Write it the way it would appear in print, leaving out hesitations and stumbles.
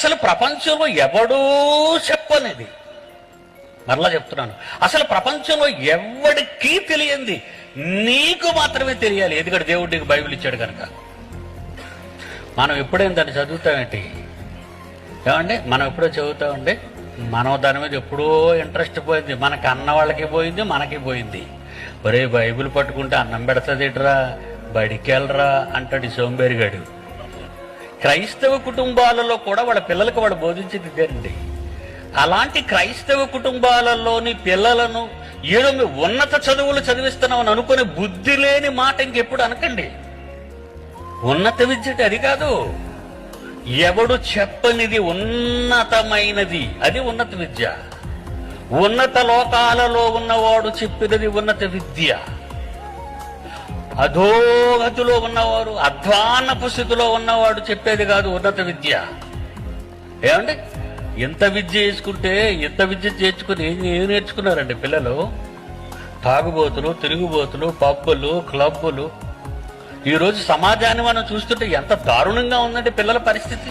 అసలు ప్రపంచంలో ఎవడూ చెప్పనిది, మరలా చెప్తున్నాను, అసలు ప్రపంచంలో ఎవడికి తెలియంది నీకు మాత్రమే తెలియాలి. ఎందుకంటే దేవుడు నీకు బైబిల్ ఇచ్చాడు కనుక. మనం ఎప్పుడైనా దాన్ని చదువుతామేంటి ఏమండి? మనం ఎప్పుడో చదువుతామండి, మనం దాని మీద ఎప్పుడో ఇంట్రెస్ట్ పోయింది, మనకి అన్న వాళ్ళకి పోయింది, మనకి పోయింది. ఒరే బైబిల్ పట్టుకుంటే అన్నం పెడతాదేట్రా, బడికెళ్ళరా అంటాడు ఈ సోంబేరిగాడు. క్రైస్తవ కుటుంబాలలో కూడా వాళ్ళ పిల్లలకు వాళ్ళు బోధించేది ఇదేనండి. అలాంటి క్రైస్తవ కుటుంబాలలోని పిల్లలను ఏదో మేము ఉన్నత చదువులు చదివిస్తున్నామని అనుకునే బుద్ధి లేని మాట ఇంకెప్పుడు అనకండి. ఉన్నత విద్య అది కాదు, ఎవడు చెప్పనిది ఉన్నతమైనది, అది ఉన్నత విద్య. ఉన్నత లోకాలలో ఉన్నవాడు చెప్పినది ఉన్నత విద్య. అధోగతిలో ఉన్నవాడు, అధ్వానపు స్థితిలో ఉన్నవాడు చెప్పేది కాదు ఉన్నత విద్య. ఏమండి? ఎంత విద్య చేసుకుంటే, ఎంత విద్య చేర్చుకుని ఏం నేర్చుకున్నారండి పిల్లలు? తాగుబోతులు, తిరుగుబోతులు, పబ్బులు, క్లబ్బులు. ఈరోజు సమాజాన్ని మనం చూస్తుంటే ఎంత దారుణంగా ఉందండి పిల్లల పరిస్థితి.